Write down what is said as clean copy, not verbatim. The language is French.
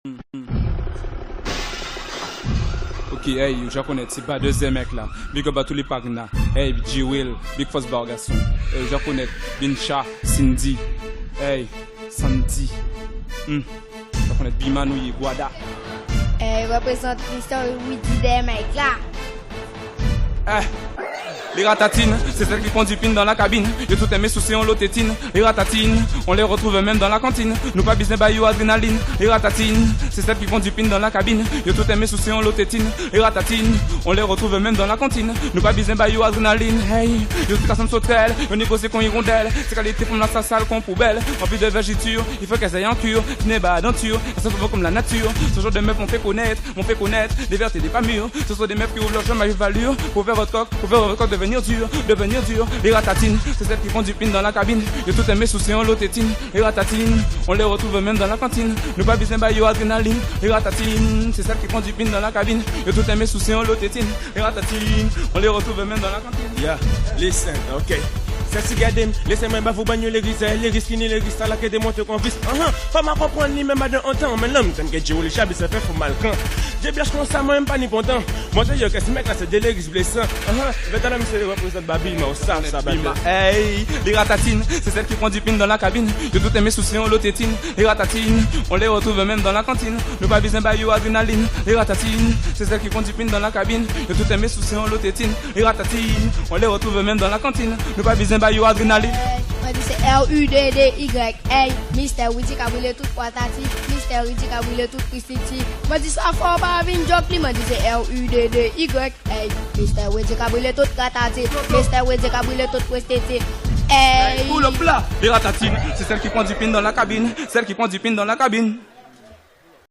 Ok, hey, je connais, c'est pas deuxième mec là. Big up à tous les pagnas. Hey, G-Will, Big Force Bar garçon. Hey, je connais, Bincha, Cindy. Hey, Sandy. Je connais Bimanouye, Guada. Hey, représente Christophe Widi des mecs là. Eh, les ratatines, c'est celles qui font du pin dans la cabine. J'ai tout aimé soucis, on l'autétine. Les ratatines, on les retrouve même dans la cantine. Nous pas business by you adrénaline. Les ratatines, c'est celles qui font du pin dans la cabine. J'ai tout aimé soucis, on l'autétine. Les ratatines, on les retrouve même dans la cantine. Nous pas business by you adrénaline. Hey, j'ai tout cassé sauterelle. On négocie qu'on hirondelle. C'est qualité pour la sale qu'on poubelle. Envie de vergiture, il faut qu'elles aient en cure. Tu n'es pas denture, ça se fait comme la nature. Ce genre de meufs m'ont fait connaître des vertes et des pas mûres. Ce sont des meufs qui ouvrent leur chemin à valeur. Pour faire votre coq devenir dur. Les ratatines, c'est celles qui font du pin dans la cabine. J'ai tout aimé soucis, on l'autétine. Les ratatines, on les retrouve même dans la cantine. Nous pas besoin de adrénaline. Les ratatines, c'est celles qui font du pin dans la cabine. J'ai tout aimé soucis, on l'autétine. Les ratatines, on les retrouve même dans la cantine. Yeah, listen, ok. C'est gadem, laissez-moi vous bagner les risques, les risques ni les risques à la quête de monter qu'on vise. Pas ma comprendre ni même à d'un temps, mais l'homme t'aime que Dieu les chabis ça fait fou mal quand. J'ai bien comme ça, moi même pas ni content. Moi je dis que ce mec là c'est des risques blessants. Maintenant monsieur le représentant Babil, mais on savent ça Babil. Hey, les ratatines, c'est celles qui font du pin dans la cabine. De tout aimer soucis, on l'autétine. Les ratatines, on les retrouve même dans la cantine. Nous pas besoin de adrénaline. Les ratatines, c'est celles qui font du pin dans la cabine. De tout aimer soucis, on l'autétine. Les ratatines, on les retrouve même dans la cantine. Nous pas besoin de adrénaline. Moi dis c'est L-U-D-D-Y. Hey, Mr. Widi ka brûlé tout patati. Mr. Widi ka brûlé tout Christiti. Moi dis ça fort pas vin job li. Moi dis c'est L-U-D-D-Y. Hey, Mr. Widi ka brûlé tout katati. Mr. Widi ka brûlé tout Christiti. Hey, Pull up là. Les ratatines, c'est celles qui font du pin dans la cabine. Celles qui font du pin dans la cabine.